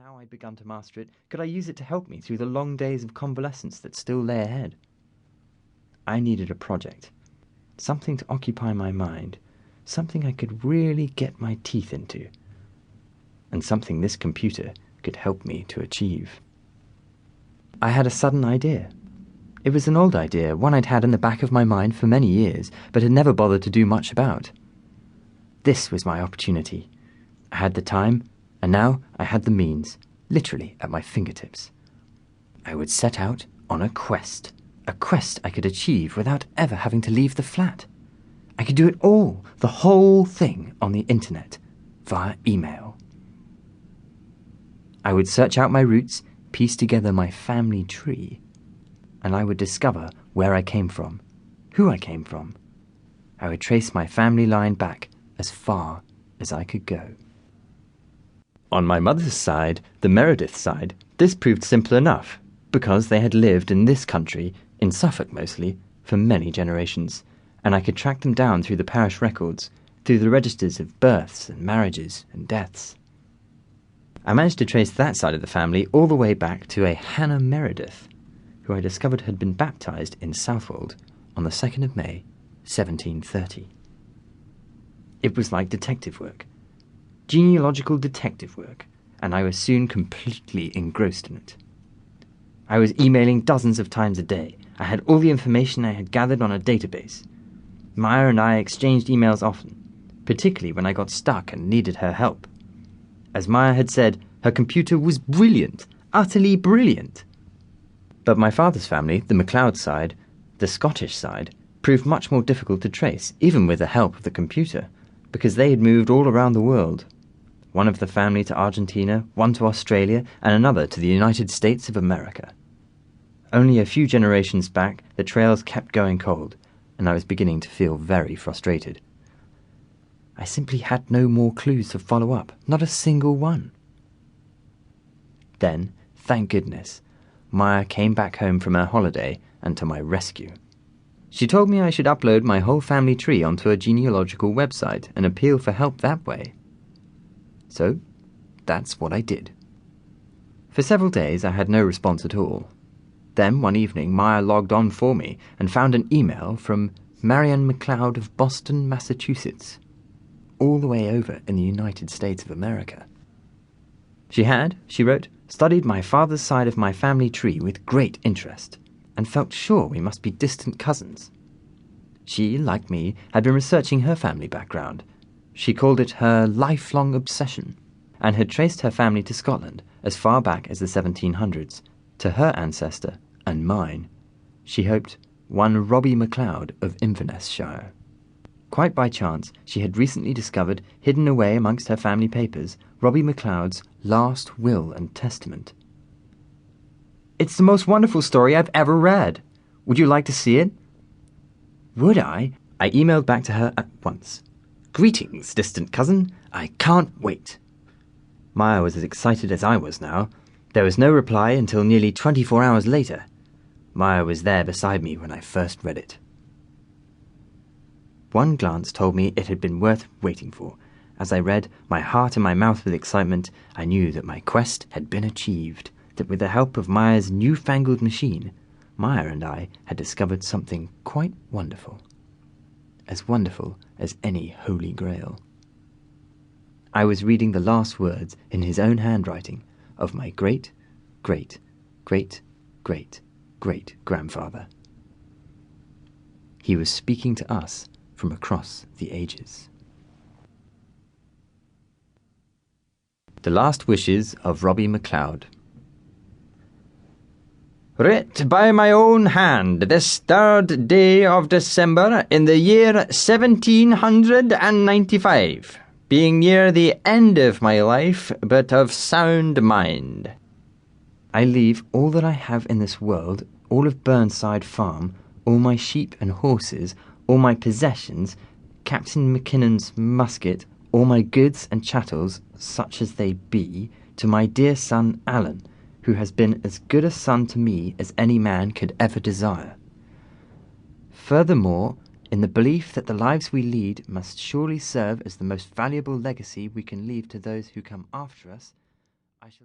Now I'd begun to master it, could I use it to help me through the long days of convalescence that still lay ahead? I needed a project, something to occupy my mind, something I could really get my teeth into, and something this computer could help me to achieve. I had a sudden idea. It was an old idea, one I'd had in the back of my mind for many years, but had never bothered to do much about. This was my opportunity. I had the time, and now I had the means, literally at my fingertips. I would set out on a quest I could achieve without ever having to leave the flat. I could do it all, the whole thing, on the internet, via email. I would search out my roots, piece together my family tree, and I would discover where I came from, who I came from. I would trace my family line back as far as I could go. On my mother's side, the Meredith side, this proved simple enough, because they had lived in this country, in Suffolk mostly, for many generations, and I could track them down through the parish records, through the registers of births and marriages and deaths. I managed to trace that side of the family all the way back to a Hannah Meredith, who I discovered had been baptised in Southwold on the 2nd of May, 1730. It was like detective work. Genealogical detective work, and I was soon completely engrossed in it. I was emailing dozens of times a day. I had all the information I had gathered on a database. Maya and I exchanged emails often, particularly when I got stuck and needed her help. As Maya had said, her computer was brilliant, utterly brilliant. But my father's family, the McLeod side, the Scottish side, proved much more difficult to trace, even with the help of the computer, because they had moved all around the world. One of the family to Argentina, one to Australia, and another to the United States of America. Only a few generations back, the trails kept going cold, and I was beginning to feel very frustrated. I simply had no more clues to follow up, not a single one. Then, thank goodness, Maya came back home from her holiday and to my rescue. She told me I should upload my whole family tree onto a genealogical website and appeal for help that way. So, that's what I did. For several days I had no response at all. Then, one evening, Maya logged on for me and found an email from Marianne McLeod of Boston, Massachusetts, all the way over in the United States of America. She had, she wrote, studied my father's side of my family tree with great interest, and felt sure we must be distant cousins. She, like me, had been researching her family background. She called it her lifelong obsession, and had traced her family to Scotland as far back as the 1700s, to her ancestor and mine. She hoped one Robbie McLeod of Invernessshire. Quite by chance, she had recently discovered, hidden away amongst her family papers, Robbie McLeod's last will and testament. "It's the most wonderful story I've ever read. Would you like to see it?" Would I? I emailed back to her at once. "Greetings, distant cousin. I can't wait." Maya was as excited as I was now. There was no reply until nearly 24 hours later. Maya was there beside me when I first read it. One glance told me it had been worth waiting for. As I read, my heart in my mouth with excitement, I knew that my quest had been achieved, that with the help of Maya's newfangled machine, Maya and I had discovered something quite wonderful. As wonderful as any Holy Grail. I was reading the last words in his own handwriting of my great, great, great, great, great grandfather. He was speaking to us from across the ages. The Last Wishes of Robbie McLeod. Writ by my own hand this 3rd day of December in the year 1795, being near the end of my life, but of sound mind. I leave all that I have in this world, all of Burnside Farm, all my sheep and horses, all my possessions, Captain Mackinnon's musket, all my goods and chattels, such as they be, to my dear son Alan, who has been as good a son to me as any man could ever desire. Furthermore, in the belief that the lives we lead must surely serve as the most valuable legacy we can leave to those who come after us,